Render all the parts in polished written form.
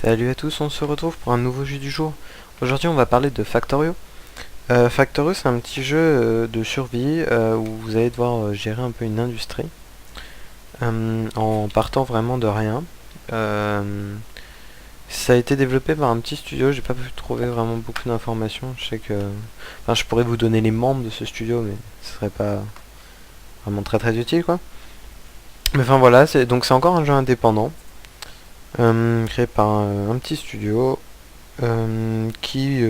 Salut à tous, on se retrouve pour un nouveau jeu du jour. Aujourd'hui on va parler de Factorio. Factorio c'est un petit jeu de survie où vous allez devoir gérer un peu une industrie en partant vraiment de rien. Euh, Ça a été développé par un petit studio, j'ai pas pu trouver vraiment beaucoup d'informations. Je sais que... Enfin, je pourrais vous donner les membres de ce studio mais ce serait pas vraiment très utile quoi. Mais enfin voilà, donc c'est encore un jeu indépendant créé par un petit studio qui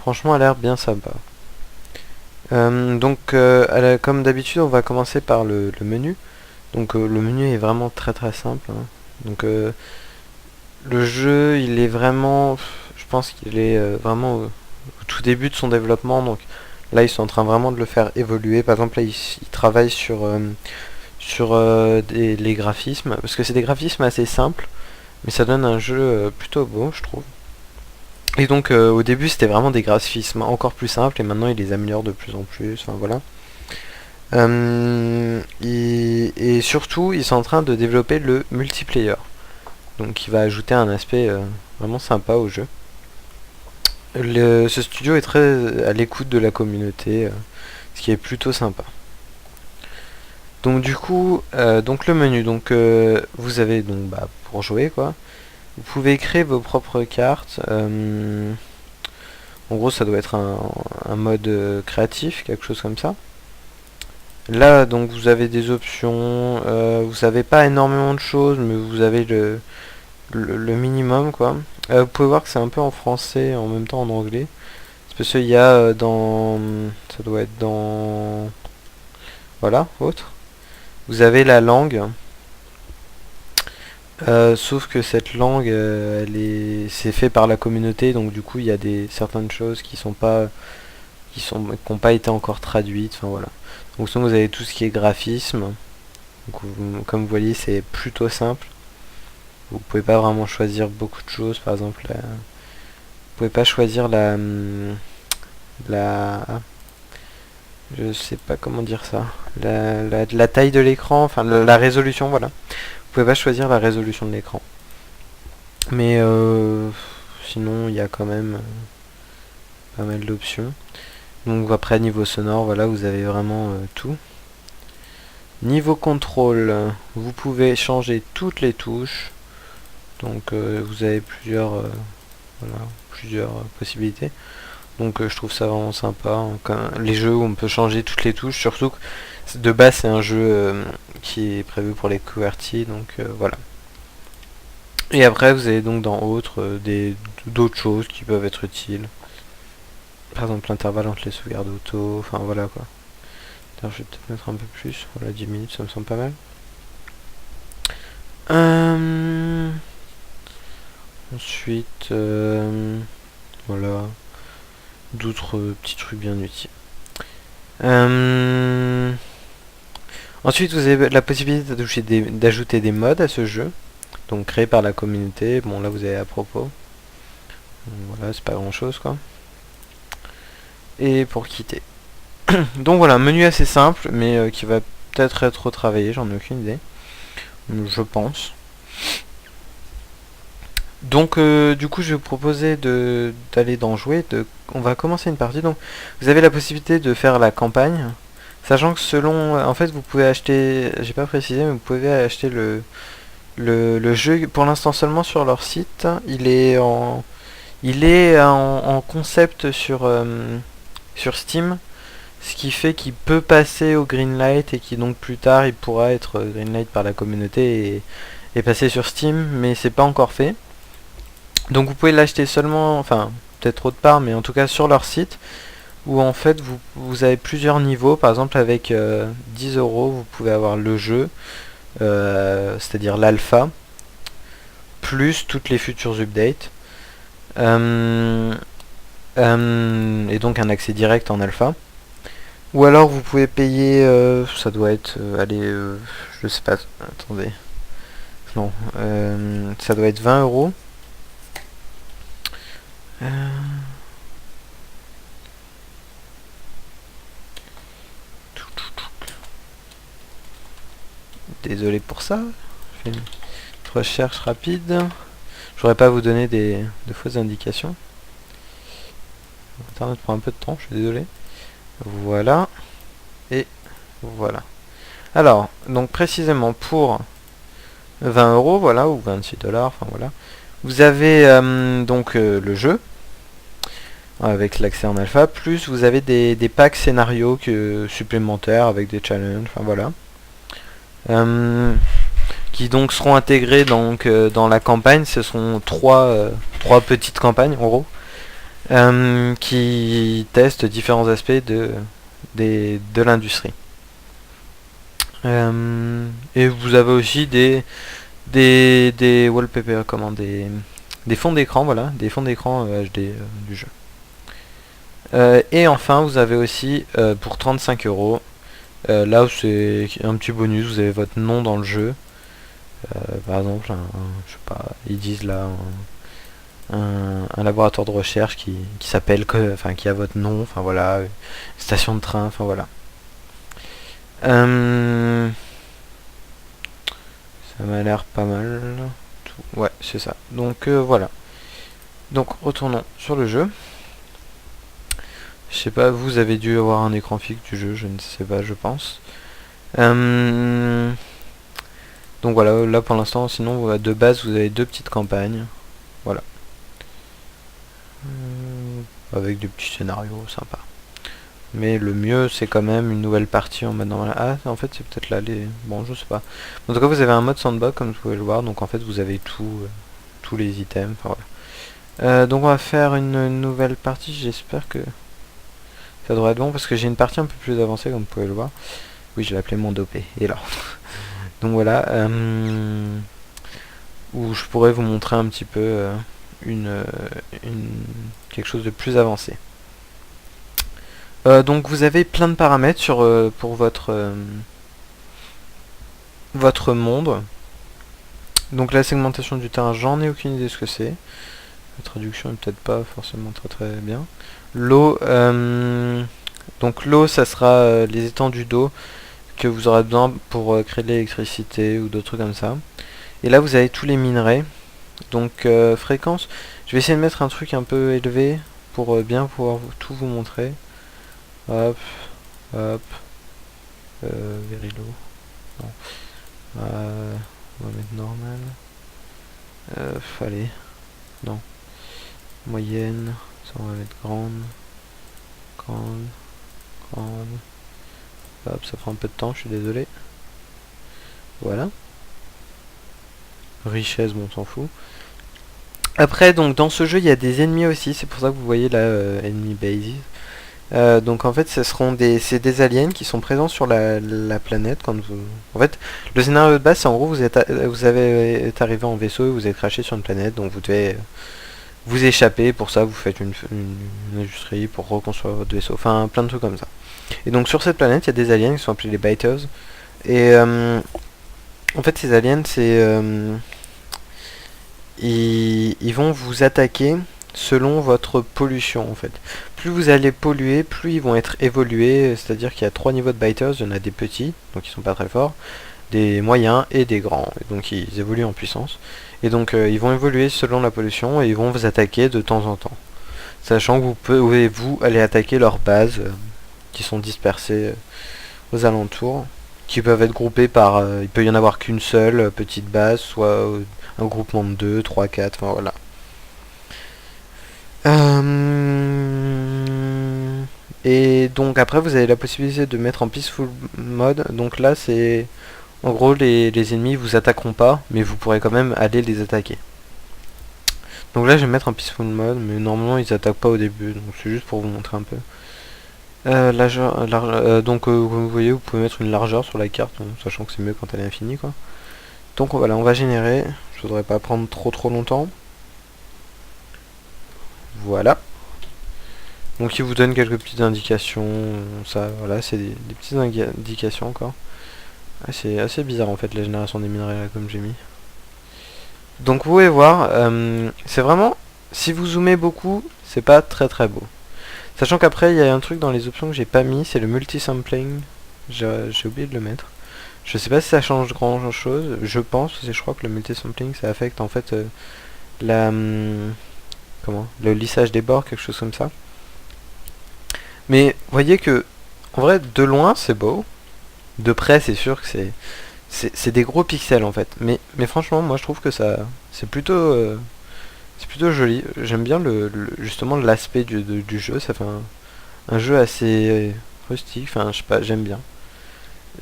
franchement a l'air bien sympa. Comme d'habitude, on va commencer par le menu. Donc le menu est vraiment très simple, hein. Donc le jeu, il est vraiment, je pense qu'il est vraiment au tout début de son développement. Donc là, ils sont en train vraiment de le faire évoluer. Par exemple, là, ils travaillent sur les graphismes, parce que c'est des graphismes assez simples, mais ça donne un jeu plutôt beau, je trouve. Et donc au début c'était vraiment des graphismes encore plus simples et maintenant ils les améliorent de plus en plus, enfin voilà. Et surtout ils sont en train de développer le multiplayer. Donc qui va ajouter un aspect vraiment sympa au jeu. Ce studio est très à l'écoute de la communauté, ce qui est plutôt sympa. Donc du coup, donc le menu, donc vous avez donc pour jouer quoi. Vous pouvez créer vos propres cartes. En gros, ça doit être un mode créatif, quelque chose comme ça. Là, donc, vous avez des options. Vous n'avez pas énormément de choses, mais vous avez le minimum, quoi. Vous pouvez voir que c'est un peu en français, et en même temps en anglais. C'est parce qu'il y a dans... Ça doit être dans... Voilà, autre. Vous avez la langue. Sauf que cette langue, c'est fait par la communauté, donc du coup, il y a certaines choses qui n'ont pas été encore traduites, enfin voilà. Donc sinon vous avez tout ce qui est graphisme. Donc, comme vous voyez c'est plutôt simple. Vous pouvez pas vraiment choisir beaucoup de choses, par exemple vous pouvez pas choisir la je sais pas comment dire ça, la taille de l'écran, enfin la résolution, voilà. Vous pouvez pas choisir la résolution de l'écran. Mais sinon il y a quand même pas mal d'options. Donc après niveau sonore, voilà, vous avez vraiment tout. Niveau contrôle, vous pouvez changer toutes les touches. Donc vous avez plusieurs possibilités. Donc je trouve ça vraiment sympa, hein. Les jeux où on peut changer toutes les touches, surtout que de base c'est un jeu qui est prévu pour les QWERTY, donc voilà. Et après vous avez donc dans autres d'autres choses qui peuvent être utiles. Par exemple l'intervalle entre les sauvegardes auto, enfin voilà quoi. Alors, je vais peut-être mettre un peu plus, voilà 10 minutes ça me semble pas mal. Ensuite, voilà, d'autres petits trucs bien utiles. Ensuite, vous avez la possibilité d'ajouter des mods à ce jeu, donc créés par la communauté. Bon, là, vous avez à propos. Voilà, c'est pas grand chose quoi. Et pour quitter. Donc voilà, un menu assez simple, mais qui va peut-être être retravaillé, j'en ai aucune idée. Je pense. Donc du coup je vais vous proposer d'aller dans jouer. On va commencer une partie. Donc vous avez la possibilité de faire la campagne. Sachant que selon... En fait vous pouvez acheter... J'ai pas précisé mais vous pouvez acheter le jeu pour l'instant seulement sur leur site. Il est en concept sur Steam. Ce qui fait qu'il peut passer au Greenlight et qui donc plus tard il pourra être Greenlight par la communauté et passer sur Steam. Mais c'est pas encore fait. Donc vous pouvez l'acheter seulement, enfin peut-être autre part, mais en tout cas sur leur site, où en fait vous avez plusieurs niveaux. Par exemple avec 10 euros vous pouvez avoir le jeu, c'est-à-dire l'alpha, plus toutes les futures updates, et donc un accès direct en alpha. Ou alors vous pouvez payer, ça doit être, allez, je sais pas, attendez, non, ça doit être 20 euros. Désolé pour ça. Je fais une recherche rapide. Je Je voudrais pas vous donner de fausses indications. Internet prend un peu de temps, je suis désolé. Voilà. Et voilà. Alors, donc précisément pour 20 euros, voilà, ou 26 dollars, enfin voilà. Vous avez donc le jeu, avec l'accès en alpha, plus vous avez des packs scénarios supplémentaires avec des challenges, enfin voilà. Qui donc seront intégrés donc, dans la campagne. Ce seront trois petites campagnes en gros, qui testent différents aspects de l'industrie. Et vous avez aussi des wallpapers, des fonds d'écran, voilà, des fonds d'écran HD du jeu. Et enfin, vous avez aussi pour 35 euros, là où c'est un petit bonus, vous avez votre nom dans le jeu. Par exemple, je sais pas, ils disent là un laboratoire de recherche qui s'appelle, enfin qui a votre nom, enfin voilà, une station de train, enfin voilà. Ça m'a l'air pas mal. Ouais, c'est ça. Donc voilà. Donc retournons sur le jeu. Je sais pas, vous avez dû avoir un écran fixe du jeu, je ne sais pas, je pense. Donc voilà, là pour l'instant, sinon de base vous avez deux petites campagnes. Voilà. Avec des petits scénarios sympas. Mais le mieux c'est quand même une nouvelle partie en mode normal. Ah, en fait c'est peut-être là les... Bon, je sais pas. En tout cas vous avez un mode sandbox comme vous pouvez le voir. Donc en fait vous avez tous les items. Enfin voilà. Donc on va faire une nouvelle partie. J'espère que ça devrait être bon parce que j'ai une partie un peu plus avancée comme vous pouvez le voir. Oui, je l'ai appelé mon dopé. Et là. Donc voilà. Où je pourrais vous montrer un petit peu quelque chose de plus avancé. Donc vous avez plein de paramètres pour votre monde. Donc la segmentation du terrain, j'en ai aucune idée de ce que c'est. La traduction est peut-être pas forcément très bien. L'eau, donc l'eau, ça sera les étendues d'eau que vous aurez besoin pour créer de l'électricité ou d'autres trucs comme ça. Et là vous avez tous les minerais. Donc fréquence, je vais essayer de mettre un truc un peu élevé pour bien pouvoir tout vous montrer. Hop, hop, very low. Non. On va mettre normal. Allez, non. Moyenne, ça on va mettre grande, grande, grande. Hop, ça prend un peu de temps, je suis désolé. Voilà. Richesse, bon, on s'en fout. Après, donc dans ce jeu, il y a des ennemis aussi, c'est pour ça que vous voyez là, enemy bases. Donc en fait, c'est des aliens qui sont présents sur la planète. En fait, le scénario de base, c'est en gros, vous avez arrivé en vaisseau et vous êtes craché sur une planète, donc vous devez vous échapper. Pour ça, vous faites une industrie pour reconstruire votre vaisseau, enfin plein de trucs comme ça. Et donc sur cette planète, il y a des aliens qui sont appelés les Biters. Et en fait, ces aliens, ils vont vous attaquer selon votre pollution en fait. Plus vous allez polluer, plus ils vont être évolués, c'est-à-dire qu'il y a 3 niveaux de biters, il y en a des petits, donc ils sont pas très forts, des moyens et des grands, et donc ils évoluent en puissance. Et donc ils vont évoluer selon la pollution et ils vont vous attaquer de temps en temps. Sachant que vous pouvez aller attaquer leurs bases qui sont dispersées aux alentours, qui peuvent être groupées par... il peut y en avoir qu'une seule petite base, soit un groupement de 2, 3, 4, enfin voilà. Et donc après vous avez la possibilité de mettre en peaceful mode. Donc là c'est en gros les ennemis vous attaqueront pas, mais vous pourrez quand même aller les attaquer. Donc là je vais mettre en peaceful mode, mais normalement ils attaquent pas au début, donc c'est juste pour vous montrer un peu. Donc comme vous voyez, vous pouvez mettre une largeur sur la carte, sachant que c'est mieux quand elle est infinie quoi. Donc voilà, on va générer. Je voudrais pas prendre trop longtemps. Voilà. Donc il vous donne quelques petites indications. Ça, voilà, c'est des petites indications encore. Ah, c'est assez bizarre en fait la génération des minerais là comme j'ai mis. Donc vous pouvez voir, c'est vraiment, si vous zoomez beaucoup, c'est pas très beau. Sachant qu'après il y a un truc dans les options que j'ai pas mis, c'est le multi-sampling. J'ai oublié de le mettre. Je sais pas si ça change grand chose, je pense, je crois que le multi-sampling ça affecte en fait le lissage des bords, quelque chose comme ça. Mais voyez que en vrai de loin c'est beau, de près c'est sûr que c'est des gros pixels en fait. Mais franchement moi je trouve que ça c'est plutôt joli. J'aime bien justement l'aspect du jeu. Ça fait un jeu assez rustique. Enfin je sais pas, j'aime bien.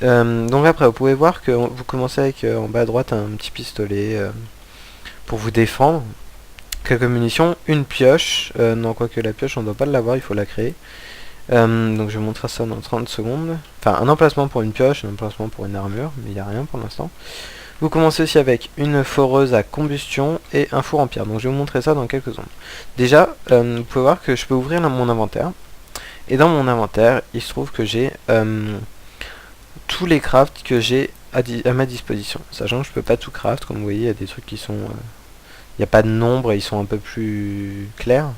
Donc après vous pouvez voir que vous commencez avec en bas à droite un petit pistolet pour vous défendre. Quelques munitions, une pioche. Non, quoique la pioche on ne doit pas l'avoir, il faut la créer. Donc je vais montrer ça dans 30 secondes. Enfin, un emplacement pour une pioche, un emplacement pour une armure, mais il n'y a rien pour l'instant. Vous commencez aussi avec une foreuse à combustion et un four en pierre. Donc je vais vous montrer ça dans quelques secondes. Déjà, vous pouvez voir que je peux ouvrir mon inventaire. Et dans mon inventaire, il se trouve que j'ai tous les crafts que j'ai à ma disposition. Sachant que je peux pas tout craft, comme vous voyez, il y a des trucs qui sont... il n'y a pas de nombre et ils sont un peu plus clairs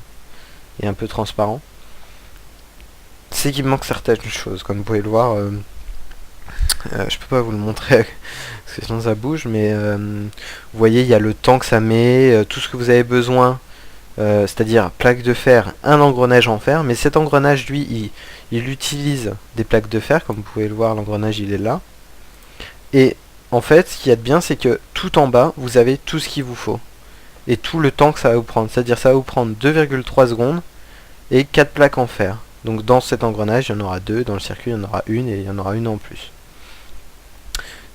et un peu transparents. C'est qu'il me manque certaines choses, comme vous pouvez le voir. Je peux pas vous le montrer parce que sinon ça bouge, mais vous voyez, il y a le temps que ça met, tout ce que vous avez besoin, c'est-à-dire plaque de fer, un engrenage en fer, mais cet engrenage, lui, il utilise des plaques de fer, comme vous pouvez le voir, l'engrenage il est là. Et en fait, ce qu'il y a de bien, c'est que tout en bas, vous avez tout ce qu'il vous faut. Et tout le temps que ça va vous prendre, c'est-à-dire ça va vous prendre 2,3 secondes et 4 plaques en fer. Donc dans cet engrenage, il y en aura 2, dans le circuit, il y en aura une et il y en aura une en plus.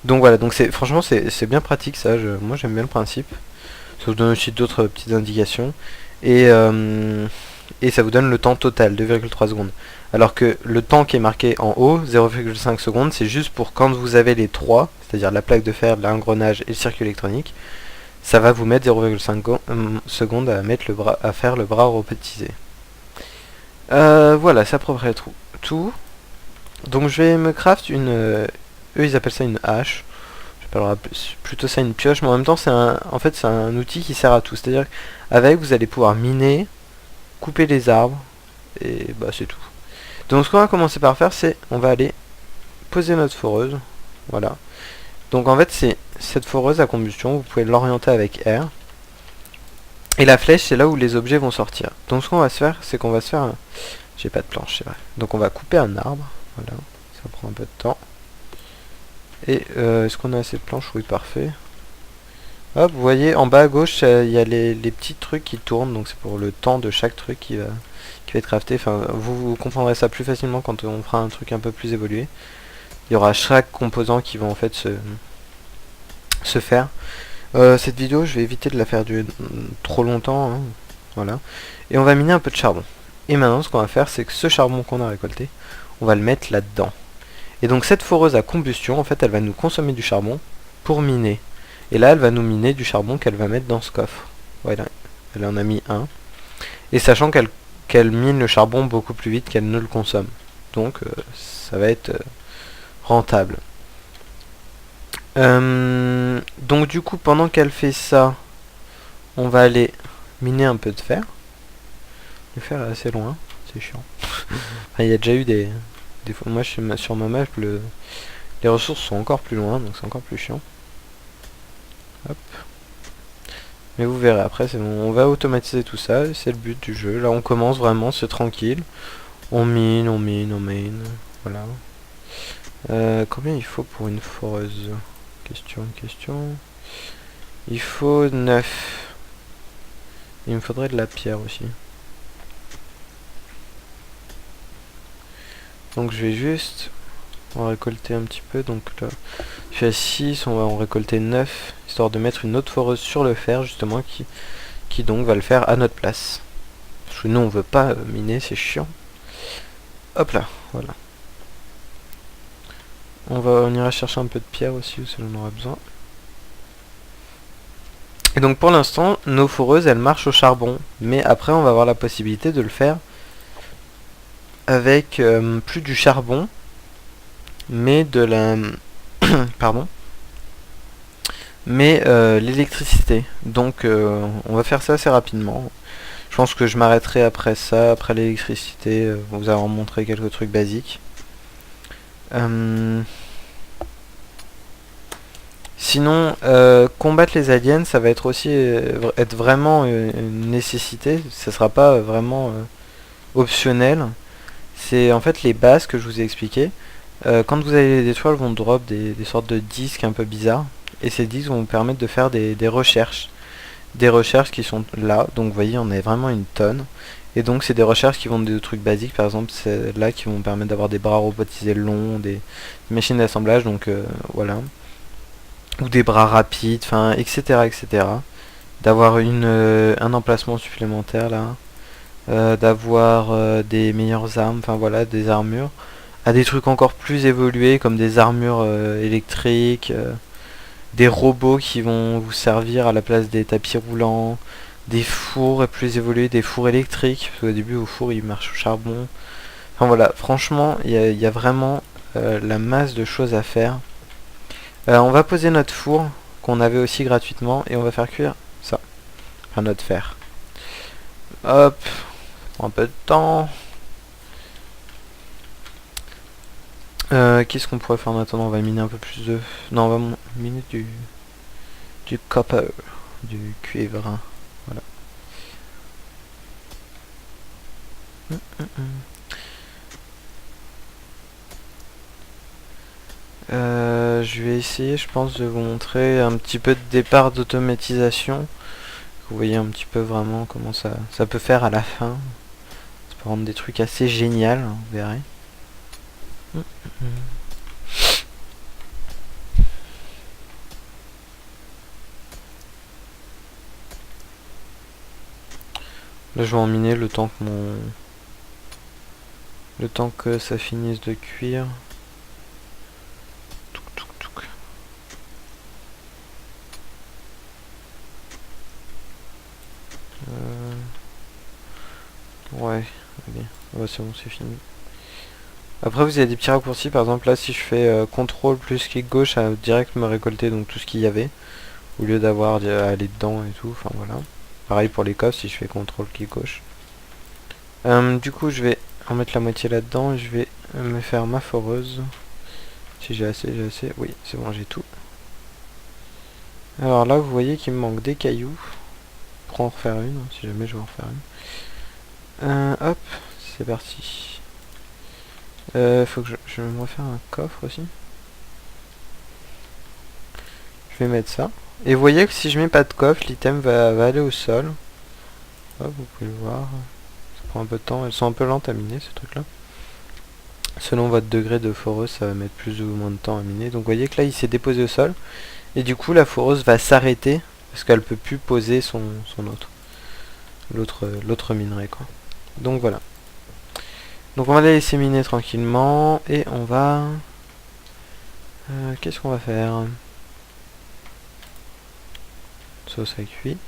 Donc voilà, donc franchement c'est bien pratique ça, moi j'aime bien le principe. Ça vous donne aussi d'autres petites indications. Et ça vous donne le temps total, 2,3 secondes. Alors que le temps qui est marqué en haut, 0,5 secondes, c'est juste pour quand vous avez les trois, c'est-à-dire la plaque de fer, l'engrenage et le circuit électronique, ça va vous mettre 0,5 secondes à faire le bras robotisé. Voilà, c'est à peu près tout. Donc je vais me craft une... eux ils appellent ça une hache. J'appellerai plutôt ça une pioche, mais en même temps en fait c'est un outil qui sert à tout. C'est-à-dire qu'avec vous allez pouvoir miner, couper les arbres, et bah c'est tout. Donc ce qu'on va commencer par faire, c'est on va aller poser notre foreuse. Voilà. Donc en fait c'est cette foreuse à combustion, vous pouvez l'orienter avec R. Et la flèche c'est là où les objets vont sortir. Donc ce qu'on va se faire, c'est qu'on va se faire... J'ai pas de planche, c'est vrai. Donc on va couper un arbre. Voilà. Ça prend un peu de temps. Et est-ce qu'on a assez de planches? Oui, parfait. Hop, vous voyez en bas à gauche, il y a les petits trucs qui tournent. Donc c'est pour le temps de chaque truc qui va être crafté. Enfin, vous comprendrez ça plus facilement quand on fera un truc un peu plus évolué. Il y aura chaque composant qui va en fait se faire. Cette vidéo, je vais éviter de la faire durer trop longtemps. Hein. Voilà. Et on va miner un peu de charbon. Et maintenant, ce qu'on va faire, c'est que ce charbon qu'on a récolté, on va le mettre là-dedans. Et donc cette foreuse à combustion, en fait, elle va nous consommer du charbon pour miner. Et là, elle va nous miner du charbon qu'elle va mettre dans ce coffre. Voilà, elle en a mis un. Et sachant qu'elle mine le charbon beaucoup plus vite qu'elle ne le consomme. Donc, ça va être rentable. Donc du coup, pendant qu'elle fait ça, on va aller miner un peu de fer. Le fer est assez loin, c'est chiant. Enfin, il y a déjà eu des fois, moi sur ma map, les ressources sont encore plus loin, donc c'est encore plus chiant. Hop. Mais vous verrez après, c'est bon, on va automatiser tout ça, c'est le but du jeu. Là on commence vraiment, c'est tranquille. On mine, on mine, on mine. Voilà. Combien il faut pour une foreuse? Question. Il faut 9. Il me faudrait de la pierre aussi. Donc je vais juste... On va récolter un petit peu. Donc là, je suis à 6, on va en récolter 9. Histoire de mettre une autre foreuse sur le fer, justement, qui donc va le faire à notre place. Parce que nous, on veut pas miner, c'est chiant. Hop là, voilà. On ira chercher un peu de pierre aussi, si on en aura besoin. Et donc pour l'instant, nos foreuses, elles marchent au charbon. Mais après, on va avoir la possibilité de le faire avec plus du charbon, mais de la... pardon. Mais l'électricité. Donc on va faire ça assez rapidement. Je pense que je m'arrêterai après ça, après l'électricité, vous avoir montré quelques trucs basiques. Sinon, combattre les aliens, ça va être aussi être vraiment une nécessité. Ça sera pas vraiment optionnel. C'est en fait les bases que je vous ai expliquées. Quand vous allez les détruire, elles vont drop des sortes de disques un peu bizarres. Et ces disques vont vous permettre de faire des recherches. Des recherches qui sont là. Donc vous voyez, on a vraiment une tonne. Et donc c'est des recherches qui vont de trucs basiques. Par exemple, c'est là qui vont permettre d'avoir des bras robotisés longs, des machines d'assemblage. Donc voilà. Ou des bras rapides, enfin, etc. etc. D'avoir un emplacement supplémentaire là. D'avoir des meilleures armes, enfin voilà, des armures. À des trucs encore plus évolués comme des armures électriques, des robots qui vont vous servir à la place des tapis roulants, des fours plus évolués, des fours électriques, parce qu'au début vos fours ils marchent au charbon. Enfin voilà, franchement il y a vraiment la masse de choses à faire. On va poser notre four qu'on avait aussi gratuitement et on va faire cuire ça, enfin notre fer. Hop, ça prend un peu de temps. Qu'est-ce qu'on pourrait faire en attendant? On va miner un peu plus de... Non, on va miner du copper, du cuivre. Voilà. Je vais essayer, je pense, de vous montrer un petit peu de départ d'automatisation. Vous voyez un petit peu vraiment comment ça peut faire à la fin. Ça peut rendre des trucs assez géniaux, hein, vous verrez. Là, je vais en miner le temps que ça finisse de cuire. Touc, touc, touc. Ouais, allez. Ouais, c'est bon, c'est fini. Après, vous avez des petits raccourcis. Par exemple, là, si je fais CTRL plus clic gauche, ça va direct me récolter donc tout ce qu'il y avait. Au lieu d'avoir à aller dedans et tout. Enfin, voilà. Pareil pour les coffres, si je fais CTRL clic gauche. Du coup, je vais en mettre la moitié là-dedans. Et je vais me faire ma foreuse. Si j'ai assez, j'ai assez. Oui, c'est bon, j'ai tout. Alors là, vous voyez qu'il me manque des cailloux. Pour en refaire une, si jamais je vais en refaire une. Hop, c'est parti. Faut que je vais me refaire un coffre aussi. Je vais mettre ça. Et vous voyez que si je mets pas de coffre, l'item va aller au sol. Hop, vous pouvez le voir. Ça prend un peu de temps. Elles sont un peu lentes à miner, ces trucs-là. Selon votre degré de foreuse, ça va mettre plus ou moins de temps à miner. Donc vous voyez que là, il s'est déposé au sol. Et du coup, la foreuse va s'arrêter parce qu'elle peut plus poser son l'autre minerai, quoi. Donc voilà. Donc on va la laisser miner tranquillement. Et on va... qu'est-ce qu'on va faire? Ça cuit.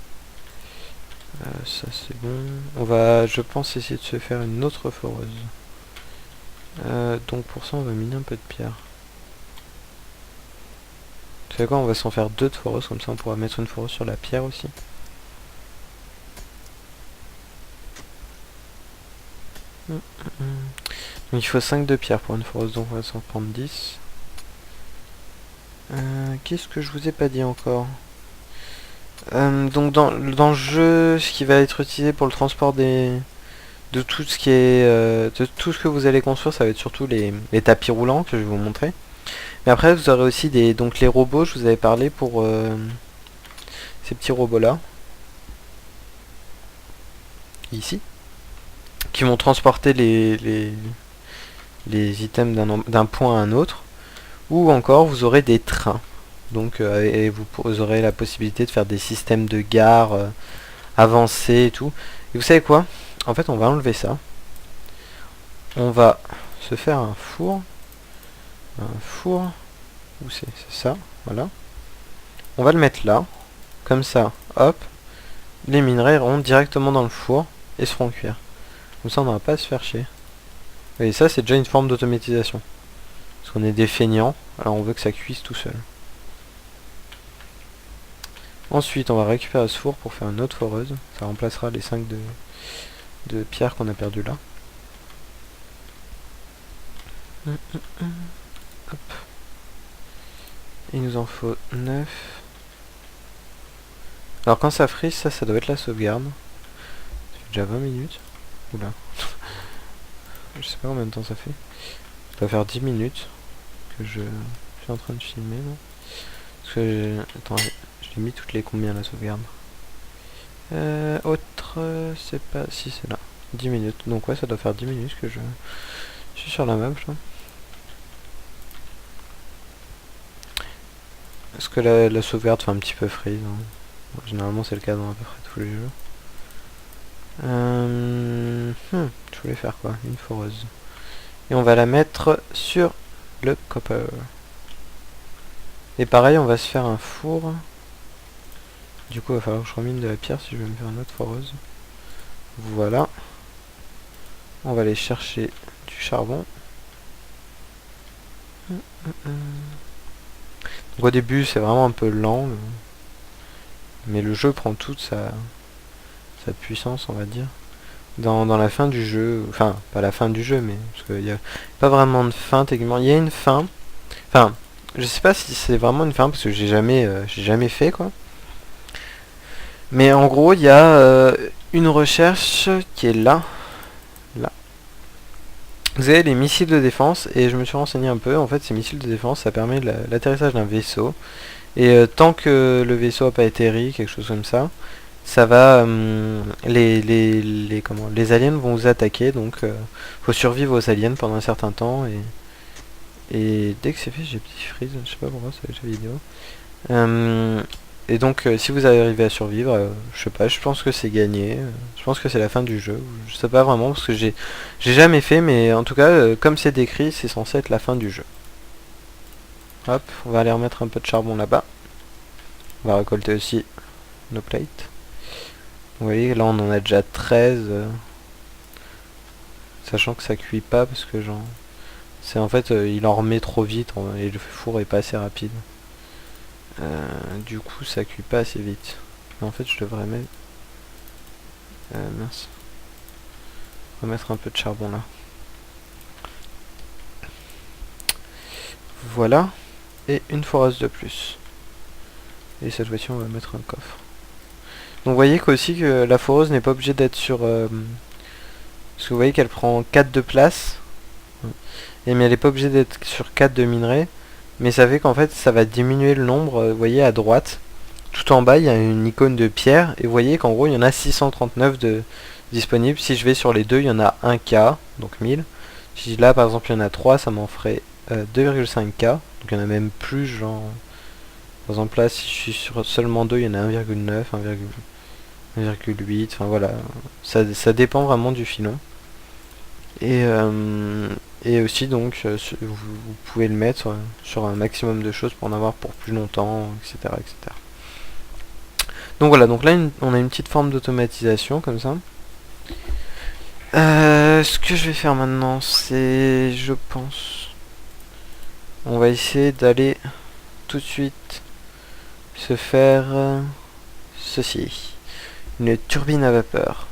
Ça c'est bon. On va, je pense, essayer de se faire une autre foreuse. Donc pour ça on va miner un peu de pierre. Vous savez quoi, on va s'en faire deux de foreuses, comme ça on pourra mettre une foreuse sur la pierre aussi. Donc il faut 5 de pierre pour une foreuse, donc on va s'en prendre 10. Qu'est-ce que je vous ai pas dit encore? Donc dans le jeu, ce qui va être utilisé pour le transport de tout ce qui est de tout ce que vous allez construire, ça va être surtout les tapis roulants que je vais vous montrer. Mais après vous aurez aussi donc les robots, je vous avais parlé pour ces petits robots là. Ici. Qui vont transporter les items d'un point à un autre. Ou encore vous aurez des trains. Donc et vous aurez la possibilité de faire des systèmes de gare avancés et tout. Et vous savez quoi? En fait on va enlever ça. On va se faire un four. Un four. Où c'est ça, voilà. On va le mettre là. Comme ça, hop. Les minerais iront directement dans le four et se feront cuire. Comme ça on n'aura pas à se faire chier. Et ça c'est déjà une forme d'automatisation. Parce qu'on est des feignants, alors on veut que ça cuise tout seul. Ensuite on va récupérer ce four pour faire une autre foreuse. Ça remplacera les 5 de pierre qu'on a perdu là. Hop. Il nous en faut 9. Alors quand ça frise, ça doit être la sauvegarde. Ça fait déjà 20 minutes. Oula. Je sais pas combien de temps ça fait. Ça doit faire 10 minutes que je suis en train de filmer là. Parce que attends, j'ai mis toutes les combien la sauvegarde. Autre, c'est pas... Si c'est là. 10 minutes. Donc ouais, ça doit faire 10 minutes que je suis sur la map là. Est-ce que la sauvegarde fait un petit peu freeze hein. Bon, généralement c'est le cas dans à peu près tous les jeux. Je voulais faire quoi? Une foreuse. Et on va la mettre sur le copper. Et pareil, on va se faire un four. Du coup, il va falloir que je remine de la pierre si je veux me faire une autre foreuse. Voilà. On va aller chercher du charbon. Donc au début, c'est vraiment un peu lent. Mais le jeu prend toute sa puissance, on va dire. Dans la fin du jeu, enfin, pas la fin du jeu, mais parce qu'il n'y a pas vraiment de fin techniquement. Il y a une fin. Enfin, je sais pas si c'est vraiment une fin parce que j'ai jamais fait quoi. Mais en gros, il y a une recherche qui est là. Là. Vous avez les missiles de défense et je me suis renseigné un peu. En fait, ces missiles de défense, ça permet l'atterrissage d'un vaisseau. Et tant que le vaisseau n'a pas atterri, quelque chose comme ça va... les aliens vont vous attaquer. Donc, faut survivre aux aliens pendant un certain temps. Et dès que c'est fait, j'ai petit freeze. Je sais pas pourquoi, c'est la vidéo. Et donc si vous arrivez à survivre, je sais pas, je pense que c'est gagné. Je pense que c'est la fin du jeu. Je sais pas vraiment parce que j'ai jamais fait, mais en tout cas, comme c'est décrit, c'est censé être la fin du jeu. Hop, on va aller remettre un peu de charbon là-bas. On va récolter aussi nos plates. Vous voyez, là on en a déjà 13. Sachant que ça cuit pas parce que genre... C'est en fait, il en remet trop vite et le four est pas assez rapide. Du coup ça cuit pas assez vite. Mais en fait je devrais mettre... mince. Remettre un peu de charbon là. Voilà. Et une foreuse de plus. Et cette fois-ci on va mettre un coffre. Donc vous voyez qu'aussi que la foreuse n'est pas obligée d'être sur... parce que vous voyez qu'elle prend 4 de place. Et mais elle n'est pas obligée d'être sur 4 de minerais. Mais ça fait qu'en fait ça va diminuer le nombre, vous voyez à droite. Tout en bas il y a une icône de pierre. Et vous voyez qu'en gros il y en a 639 de disponibles. Si je vais sur les deux, il y en a 1K, donc 1000. Si là par exemple il y en a 3, ça m'en ferait 2,5K. Donc il y en a même plus, genre... Par exemple là, si je suis sur seulement 2, il y en a 1,9, 1,8, enfin voilà. Ça dépend vraiment du filon. Et aussi donc, vous pouvez le mettre sur un maximum de choses pour en avoir pour plus longtemps, etc. etc. Donc voilà, donc là on a une petite forme d'automatisation comme ça. Ce que je vais faire maintenant, c'est, je pense, on va essayer d'aller tout de suite se faire ceci, une turbine à vapeur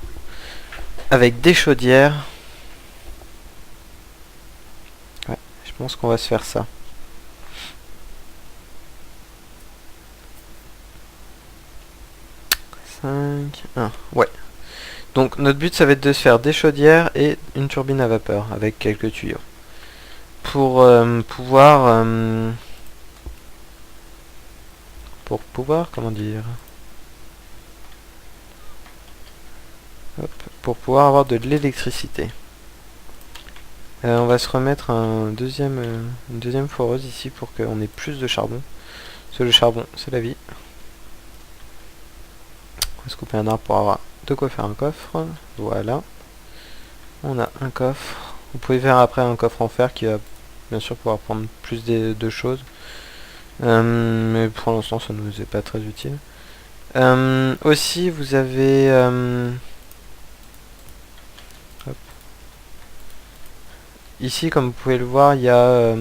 avec des chaudières. Ouais, je pense qu'on va se faire ça. Ouais. Donc notre but ça va être de se faire des chaudières et une turbine à vapeur avec quelques tuyaux. Pour pouvoir... comment dire... Hop, pour pouvoir avoir de l'électricité. On va se remettre une deuxième foreuse ici pour qu'on ait plus de charbon. Parce que le charbon, c'est la vie. On va se couper un arbre pour avoir de quoi faire un coffre. Voilà. On a un coffre. Vous pouvez faire après un coffre en fer qui va bien sûr pouvoir prendre plus de choses. Mais pour l'instant ça ne nous est pas très utile. Aussi vous avez... ici comme vous pouvez le voir il y a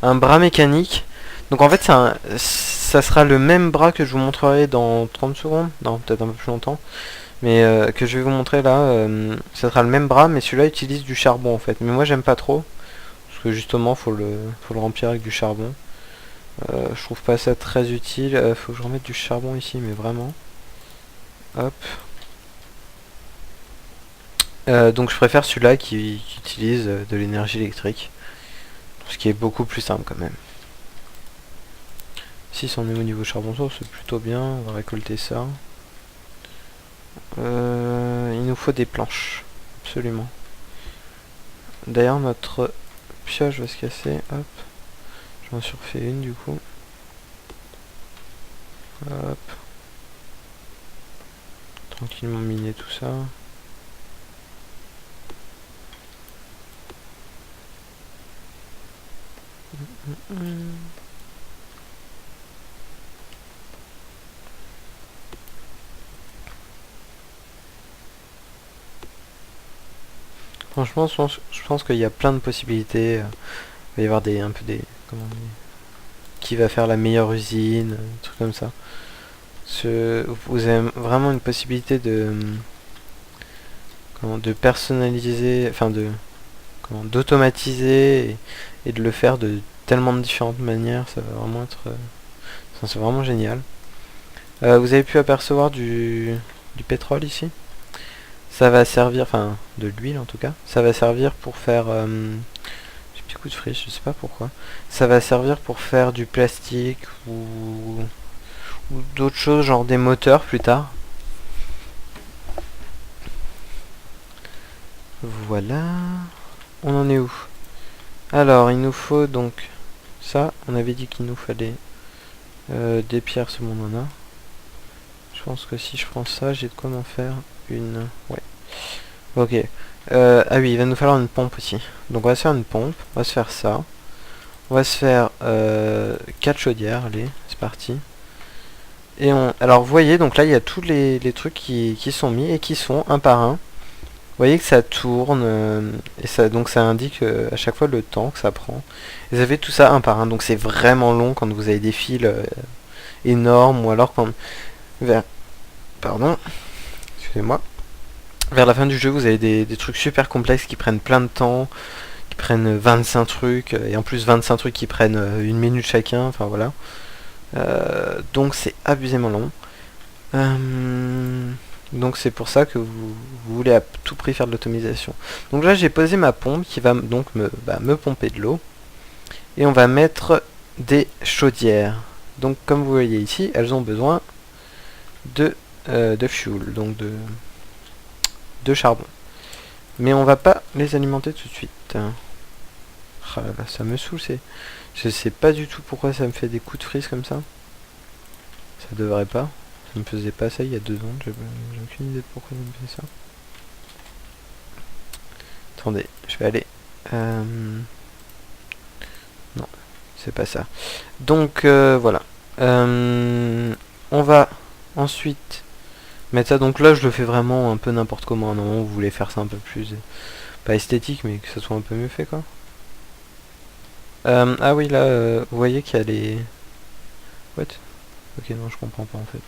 un bras mécanique. Donc en fait ça sera le même bras que je vous montrerai dans 30 secondes. Non, peut-être un peu plus longtemps. Mais que je vais vous montrer là, ça sera le même bras, mais celui-là utilise du charbon en fait. Mais moi j'aime pas trop, parce que justement faut le remplir avec du charbon. Je trouve pas ça très utile. Faut que je remette du charbon ici, mais vraiment. Hop. Donc je préfère celui-là qui utilise de l'énergie électrique. Ce qui est beaucoup plus simple quand même. Si on est au niveau charbon source, c'est plutôt bien. On va récolter ça. Il nous faut des planches. Absolument. D'ailleurs notre pioche va se casser. Hop. J'en surfais une du coup. Hop. Tranquillement miner tout ça. Franchement, je pense qu'il y a plein de possibilités. Il va y avoir un peu des, comment on dit, qui va faire la meilleure usine, des trucs comme ça. Vous avez vraiment une possibilité de personnaliser, enfin d'automatiser et de le faire de tellement de différentes manières. Ça va vraiment être, c'est vraiment génial. Vous avez pu apercevoir du pétrole ici. Ça va servir, enfin de l'huile en tout cas. Ça va servir pour faire des petits coups de friche, je sais pas pourquoi. Ça va servir pour faire du plastique ou d'autres choses, genre des moteurs plus tard. Voilà. On en est où? Alors, il nous faut donc ça. On avait dit qu'il nous fallait des pierres, ce monde en a. Je pense que si je prends ça, j'ai de quoi m'en faire une. Ouais. Ok. Ah oui, il va nous falloir une pompe aussi. Donc on va se faire une pompe. On va se faire ça. On va se faire 4 chaudières. Allez, c'est parti. Et alors vous voyez, donc là il y a tous les trucs qui sont mis et qui sont un par un. Vous voyez que ça tourne et donc ça indique à chaque fois le temps que ça prend. Et vous avez tout ça un par un, donc c'est vraiment long quand vous avez des fils énormes ou alors quand pardon, excusez-moi. Vers la fin du jeu, vous avez des trucs super complexes qui prennent plein de temps, qui prennent 25 trucs et en plus 25 trucs qui prennent une minute chacun. Enfin voilà. Donc c'est abusément long. Donc c'est pour ça que vous voulez à tout prix faire de l'automatisation. Donc là j'ai posé ma pompe qui va donc me pomper de l'eau. Et on va mettre des chaudières. Donc comme vous voyez ici, elles ont besoin de fuel, donc de charbon. Mais on va pas les alimenter tout de suite. Ah là là, ça me saoule, je sais pas du tout pourquoi ça me fait des coups de frise comme ça. Ça devrait pas. Ça me faisait pas ça il y a 2 ans, j'ai aucune idée de pourquoi ça me fait ça. Attendez, je vais aller... Non, c'est pas ça. Donc voilà. On va ensuite mettre ça. Donc là je le fais vraiment un peu n'importe comment. Non, vous voulez faire ça un peu plus... pas esthétique, mais que ça soit un peu mieux fait quoi. Ah oui, là, vous voyez qu'il y a les... What? Ok, non, je comprends pas en fait.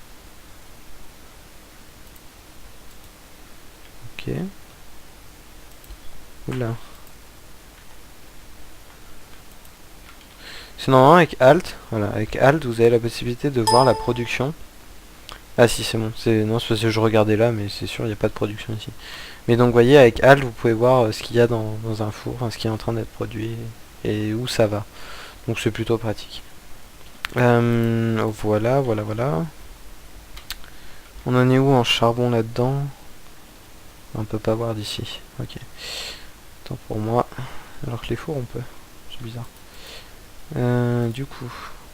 Ok. Oula. Sinon, avec Alt, voilà, avec Alt, vous avez la possibilité de voir la production. Ah si, c'est bon. Non, c'est parce que je regardais là, mais c'est sûr, il n'y a pas de production ici. Mais donc, vous voyez, avec Alt, vous pouvez voir ce qu'il y a dans un four, ce qui est en train d'être produit, et où ça va. Donc, c'est plutôt pratique. Voilà, voilà, voilà. On en est où en charbon là-dedans? On peut pas voir d'ici. Ok. Tant pour moi. Alors que les fours, on peut. C'est bizarre. Du coup,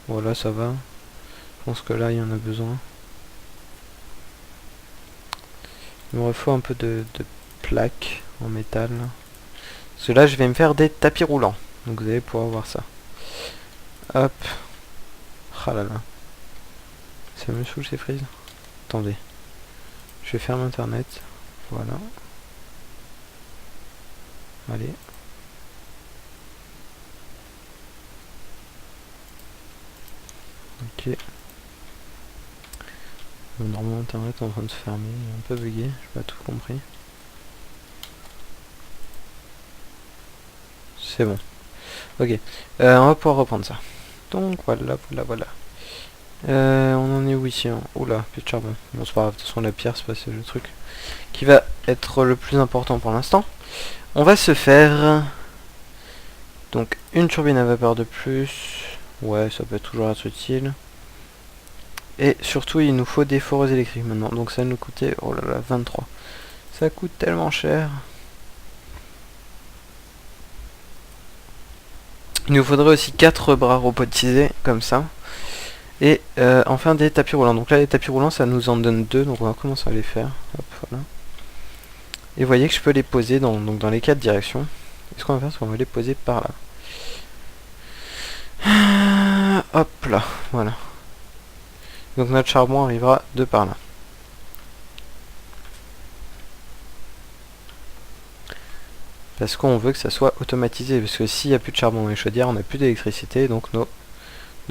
voilà, ça va. Je pense que là, il y en a besoin. Il me faut un peu de plaques en métal. Parce que là, je vais me faire des tapis roulants. Donc vous allez pouvoir voir ça. Hop. Ah là là. Ça me saoule ces frises. Attendez. Je vais fermer internet. Voilà. Allez. Ok. Normalement internet est en train de se fermer. Il est un peu bugué. J'ai pas tout compris. C'est bon. Ok. On va pouvoir reprendre ça. Donc voilà, voilà, voilà. On en est où ici, hein? Oula, plus de charbon. Bon, c'est pas grave, de toute façon la pierre c'est pas le truc qui va être le plus important pour l'instant. On va se faire donc une turbine à vapeur de plus. Ouais, ça peut toujours être utile. Et surtout il nous faut des foreuses électriques maintenant. Donc ça va nous coûter, oh là là, 23. Ça coûte tellement cher. Il nous faudrait aussi 4 bras robotisés comme ça. Et enfin des tapis roulants. Donc là les tapis roulants ça nous en donne 2. Donc on va commencer à les faire. Hop, voilà. Et vous voyez que je peux les poser donc dans les 4 directions. Et ce qu'on va faire c'est qu'on va les poser par là. Hop là, voilà. Donc notre charbon arrivera de par là. Parce qu'on veut que ça soit automatisé. Parce que s'il n'y a plus de charbon dans les chaudières, on n'a plus d'électricité. Donc nos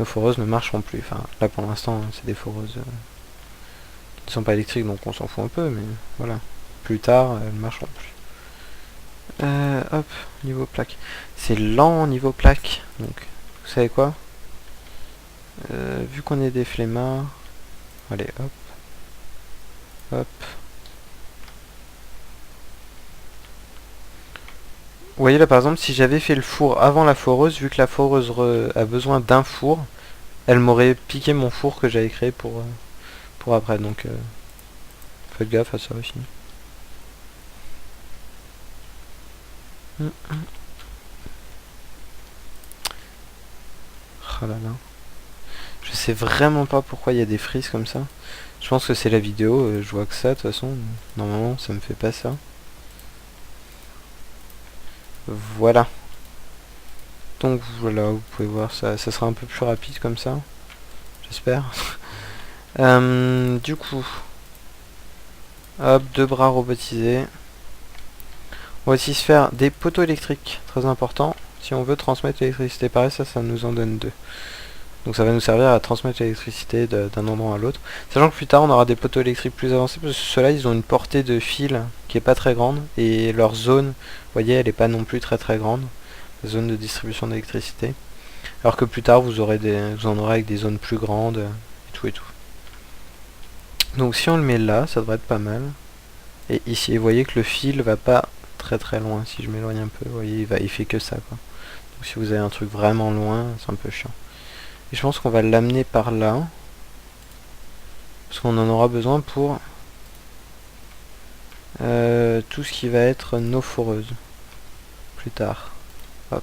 foreuses ne marcheront plus. Enfin là pour l'instant c'est des foreuses qui ne sont pas électriques. Donc on s'en fout un peu. Mais voilà. Plus tard elles ne marcheront plus. Hop, niveau plaque. C'est lent niveau plaque. Donc vous savez quoi, vu qu'on est des flemmards. Allez hop. Hop. Vous voyez là par exemple si j'avais fait le four avant la foreuse, vu que la foreuse a besoin d'un four, elle m'aurait piqué mon four que j'avais créé pour après. Donc faites gaffe à ça aussi. Oh là là. Je sais vraiment pas pourquoi il y a des frises comme ça. Je pense que c'est la vidéo, je vois que ça de toute façon. Normalement ça me fait pas ça. Voilà. Donc voilà, vous pouvez voir ça, ça sera un peu plus rapide comme ça. J'espère. Du coup, hop, 2 bras robotisés. On va aussi se faire des poteaux électriques, très important. Si on veut transmettre l'électricité, pareil, ça nous en donne 2. Donc ça va nous servir à transmettre l'électricité d'un endroit à l'autre. Sachant que plus tard, on aura des poteaux électriques plus avancés, parce que ceux-là, ils ont une portée de fil qui est pas très grande. Et leur zone, vous voyez, elle est pas non plus très très grande. La zone de distribution d'électricité. Alors que plus tard, vous en aurez avec des zones plus grandes, et tout et tout. Donc si on le met là, ça devrait être pas mal. Et ici, vous voyez que le fil va pas très très loin. Si je m'éloigne un peu, vous voyez, il fait que ça, quoi. Donc si vous avez un truc vraiment loin, c'est un peu chiant. Et je pense qu'on va l'amener par là. Parce qu'on en aura besoin pour tout ce qui va être nos foreuses. Plus tard. Hop.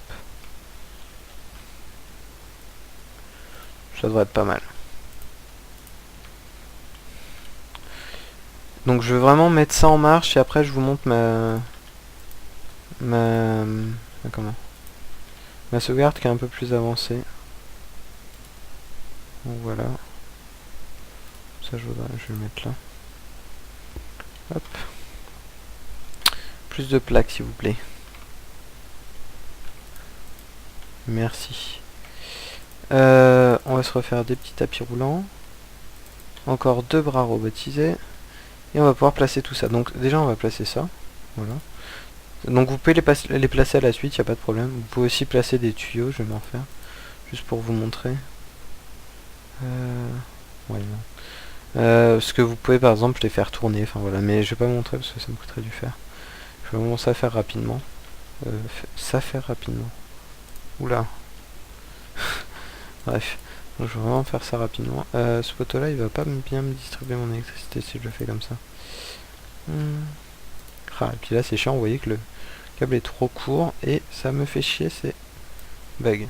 Ça devrait être pas mal. Donc je veux vraiment mettre ça en marche et après je vous montre ma sauvegarde qui est un peu plus avancée. Donc voilà. Ça je vais le mettre là. Hop. Plus de plaques s'il vous plaît. Merci. On va se refaire des petits tapis roulants. Encore 2 bras robotisés. Et on va pouvoir placer tout ça. Donc déjà on va placer ça. Voilà. Donc vous pouvez les placer à la suite, il n'y a pas de problème. Vous pouvez aussi placer des tuyaux, je vais m'en faire. Juste pour vous montrer. Ouais, non. Parce que vous pouvez par exemple les faire tourner, enfin voilà. Mais je vais pas montrer parce que ça me coûterait du fer. Je vais vraiment ça faire rapidement. Oula. Bref. Donc, je vais vraiment faire ça rapidement. Ce poteau là il va pas bien me distribuer mon électricité si je le fais comme ça. Ah, et puis là c'est chiant, vous voyez que le câble est trop court et ça me fait chier, c'est bug.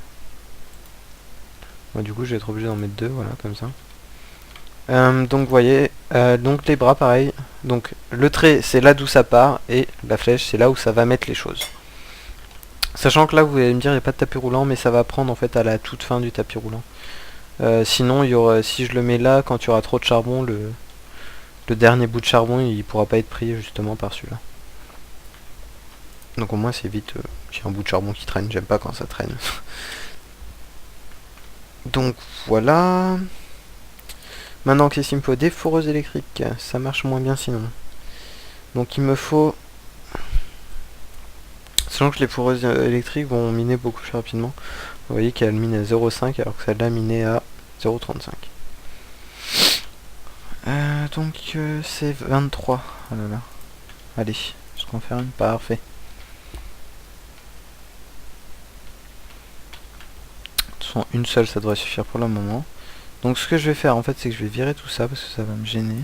Bon, du coup je vais être obligé d'en mettre 2, voilà, comme ça. Donc vous voyez, donc les bras pareil. Donc le trait c'est là d'où ça part et la flèche c'est là où ça va mettre les choses. Sachant que là vous allez me dire il n'y a pas de tapis roulant, mais ça va prendre en fait à la toute fin du tapis roulant. Sinon il y aura, si je le mets là, quand il y aura trop de charbon, le dernier bout de charbon il pourra pas être pris justement par celui-là. Donc au moins c'est vite qu'il y a un bout de charbon qui traîne, j'aime pas quand ça traîne. Donc voilà. Maintenant qu'est-ce qu'il me faut? Des foreuses électriques, ça marche moins bien sinon. Donc il me faut... Sachant que les foreuses électriques vont miner beaucoup plus rapidement. Vous voyez qu'elle mine à 0,5 alors que celle-là minée à 0,35. Donc c'est 23. Oh là là. Allez, je confirme. Parfait. De toute façon, une seule ça devrait suffire pour le moment. Donc ce que je vais faire en fait c'est que je vais virer tout ça parce que ça va me gêner.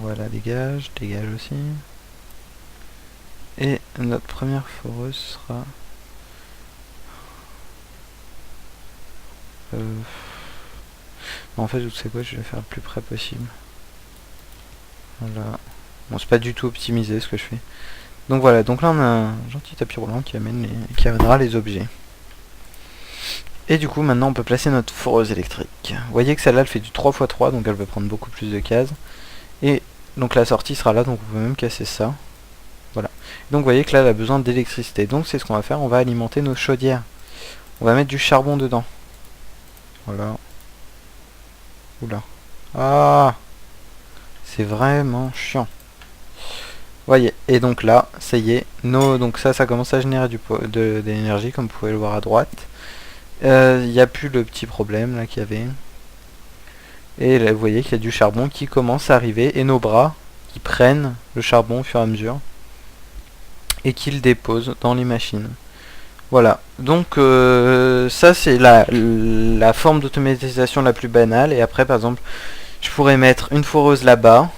Voilà, dégage, dégage aussi. Et notre première foreuse sera... En fait, vous savez quoi, je vais faire le plus près possible. Voilà. Bon, c'est pas du tout optimisé ce que je fais. Donc voilà, donc là on a un gentil tapis roulant qui amènera les objets. Et du coup, maintenant on peut placer notre foreuse électrique. Vous voyez que celle-là, elle fait du 3x3, donc elle va prendre beaucoup plus de cases. Et donc la sortie sera là, donc on peut même casser ça. Voilà. Donc vous voyez que là, elle a besoin d'électricité. Donc c'est ce qu'on va faire, on va alimenter nos chaudières. On va mettre du charbon dedans. Voilà. Oula. Ah, c'est vraiment chiant. Voyez, et donc là, ça y est, donc ça commence à générer de l'énergie, comme vous pouvez le voir à droite. Il n'y a plus le petit problème là qu'il y avait. Et là, vous voyez qu'il y a du charbon qui commence à arriver, et nos bras qui prennent le charbon au fur et à mesure, et qui le déposent dans les machines. Voilà, donc ça c'est la forme d'automatisation la plus banale. Et après par exemple, je pourrais mettre une foreuse là-bas,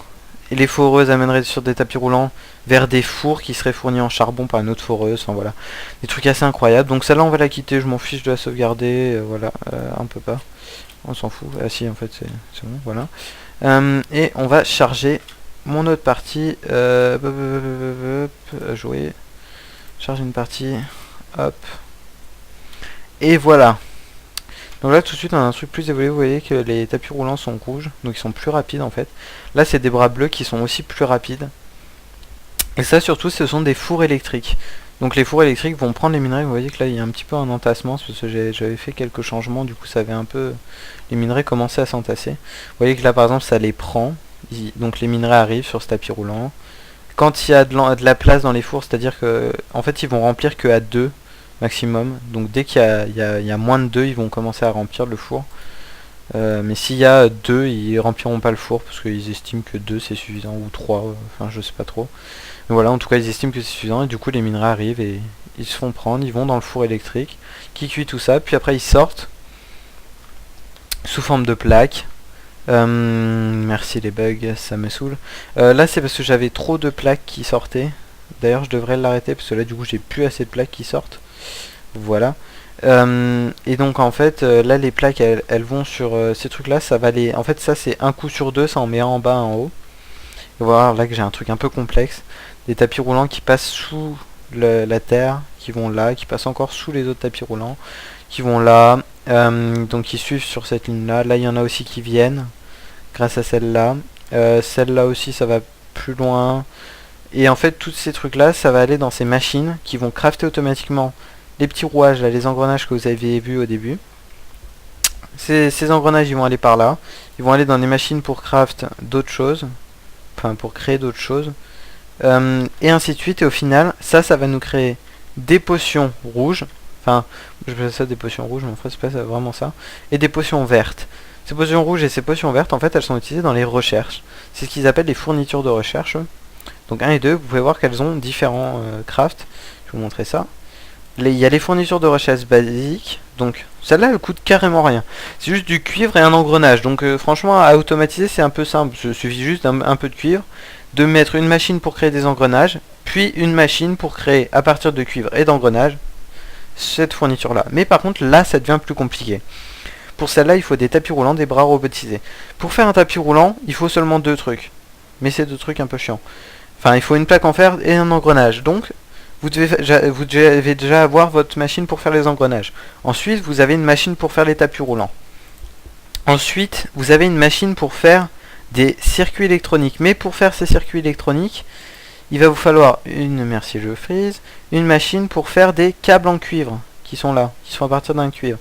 et les foreuses amèneraient sur des tapis roulants vers des fours qui seraient fournis en charbon par une autre foreuse. Enfin voilà, des trucs assez incroyables. Donc celle-là on va la quitter, je m'en fiche de la sauvegarder, voilà, un peu pas. On s'en fout, ah si en fait c'est bon, voilà. Et on va charger mon autre partie, jouer, charger une partie, hop, et voilà. Donc là tout de suite on a un truc plus évolué, vous voyez que les tapis roulants sont rouges, donc ils sont plus rapides en fait. Là c'est des bras bleus qui sont aussi plus rapides. Et ça surtout ce sont des fours électriques. Donc les fours électriques vont prendre les minerais, vous voyez que là il y a un petit peu un entassement, parce que j'avais fait quelques changements, du coup ça avait un peu... Les minerais commençaient à s'entasser. Vous voyez que là par exemple ça les prend, donc les minerais arrivent sur ce tapis roulant. Quand il y a de la place dans les fours, c'est-à-dire que en fait ils vont remplir que à 2 maximum. Donc dès qu'il y a moins de 2, ils vont commencer à remplir le four. Mais s'il y a 2, ils rempliront pas le four parce qu'ils estiment que 2 c'est suffisant, ou 3, enfin je sais pas trop. Mais voilà, en tout cas ils estiment que c'est suffisant, et du coup les minerais arrivent et ils se font prendre, ils vont dans le four électrique qui cuit tout ça, puis après ils sortent sous forme de plaques. Merci les bugs, ça me saoule. Là c'est parce que j'avais trop de plaques qui sortaient. D'ailleurs je devrais l'arrêter parce que là du coup j'ai plus assez de plaques qui sortent. Voilà. Et donc en fait là les plaques elles vont sur ces trucs là, ça va les... En fait ça c'est un coup sur deux, ça en met un en bas, un en haut. Et voilà, là que j'ai un truc un peu complexe. Des tapis roulants qui passent sous la terre, qui vont là, qui passent encore sous les autres tapis roulants, qui vont là, donc qui suivent sur cette ligne là. Là il y en a aussi qui viennent grâce à celle-là. Celle-là aussi ça va plus loin. Et en fait tous ces trucs là ça va aller dans ces machines qui vont crafter automatiquement les petits rouages là, les engrenages que vous aviez vus au début. Ces engrenages ils vont aller par là, ils vont aller dans des machines pour craft d'autres choses, enfin pour créer d'autres choses, et ainsi de suite. Et au final ça va nous créer des potions rouges, enfin je fais ça des potions rouges mais en fait c'est pas vraiment ça, et des potions vertes. Ces potions rouges et ces potions vertes en fait elles sont utilisées dans les recherches, c'est ce qu'ils appellent les fournitures de recherche. Donc 1 et 2, vous pouvez voir qu'elles ont différents crafts. Je vais vous montrer ça. Il y a les fournitures de recherche basiques, donc celle-là elle coûte carrément rien. C'est juste du cuivre et un engrenage, donc franchement à automatiser c'est un peu simple. Il suffit juste un peu de cuivre, de mettre une machine pour créer des engrenages, puis une machine pour créer à partir de cuivre et d'engrenages cette fourniture là. Mais par contre là ça devient plus compliqué. Pour celle-là il faut des tapis roulants, des bras robotisés. Pour faire un tapis roulant il faut seulement 2 trucs, mais c'est 2 trucs un peu chiants. Enfin il faut une plaque en fer et un engrenage, donc vous devez déjà avoir votre machine pour faire les engrenages. Ensuite, vous avez une machine pour faire les tapis roulants. Ensuite, vous avez une machine pour faire des circuits électroniques. Mais pour faire ces circuits électroniques, il va vous falloir merci je freeze, une machine pour faire des câbles en cuivre qui sont là, qui sont à partir d'un cuivre.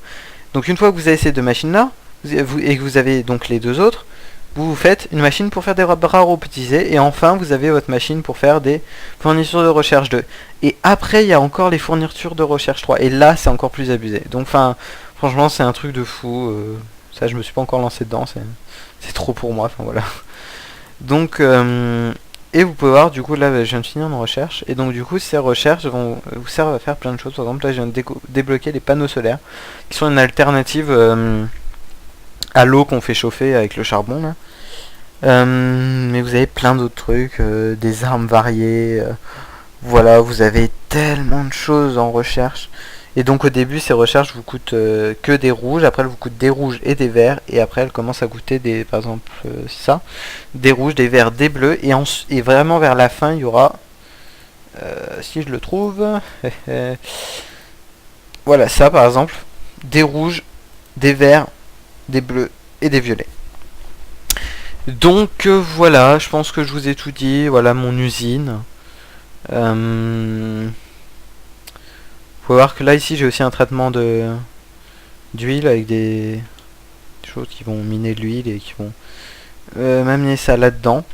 Donc une fois que vous avez ces 2 machines-là, et que vous avez donc les 2 autres, vous faites une machine pour faire des bras robotisés, et enfin vous avez votre machine pour faire des fournitures de recherche 2. Et après il y a encore les fournitures de recherche 3, et là c'est encore plus abusé. Donc enfin, franchement c'est un truc de fou, ça je me suis pas encore lancé dedans, c'est trop pour moi, enfin voilà. Donc, et vous pouvez voir, du coup là je viens de finir une recherche, et donc du coup ces recherches vous servent à faire plein de choses. Par exemple là je viens de débloquer les panneaux solaires, qui sont une alternative à l'eau qu'on fait chauffer avec le charbon là. Mais vous avez plein d'autres trucs, des armes variées, voilà, vous avez tellement de choses en recherche. Et donc au début ces recherches vous coûtent que des rouges, après elles vous coûtent des rouges et des verts, et après elles commencent à coûter des, par exemple ça, des rouges, des verts, des bleus, et vraiment vers la fin il y aura, si je le trouve, voilà ça par exemple, des rouges, des verts, des bleus et des violets. Donc voilà, je pense que je vous ai tout dit. Voilà mon usine. Faut voir que là ici j'ai aussi un traitement d'huile avec des choses qui vont miner de l'huile et qui vont m'amener ça là-dedans.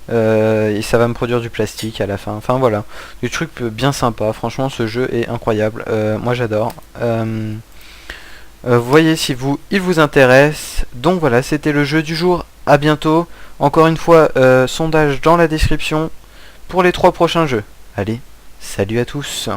Et ça va me produire du plastique à la fin. Enfin voilà, des trucs bien sympas. Franchement ce jeu est incroyable. Moi j'adore. Voyez si il vous intéresse. Donc voilà, c'était le jeu du jour. À bientôt. Encore une fois, sondage dans la description pour les 3 prochains jeux. Allez, salut à tous.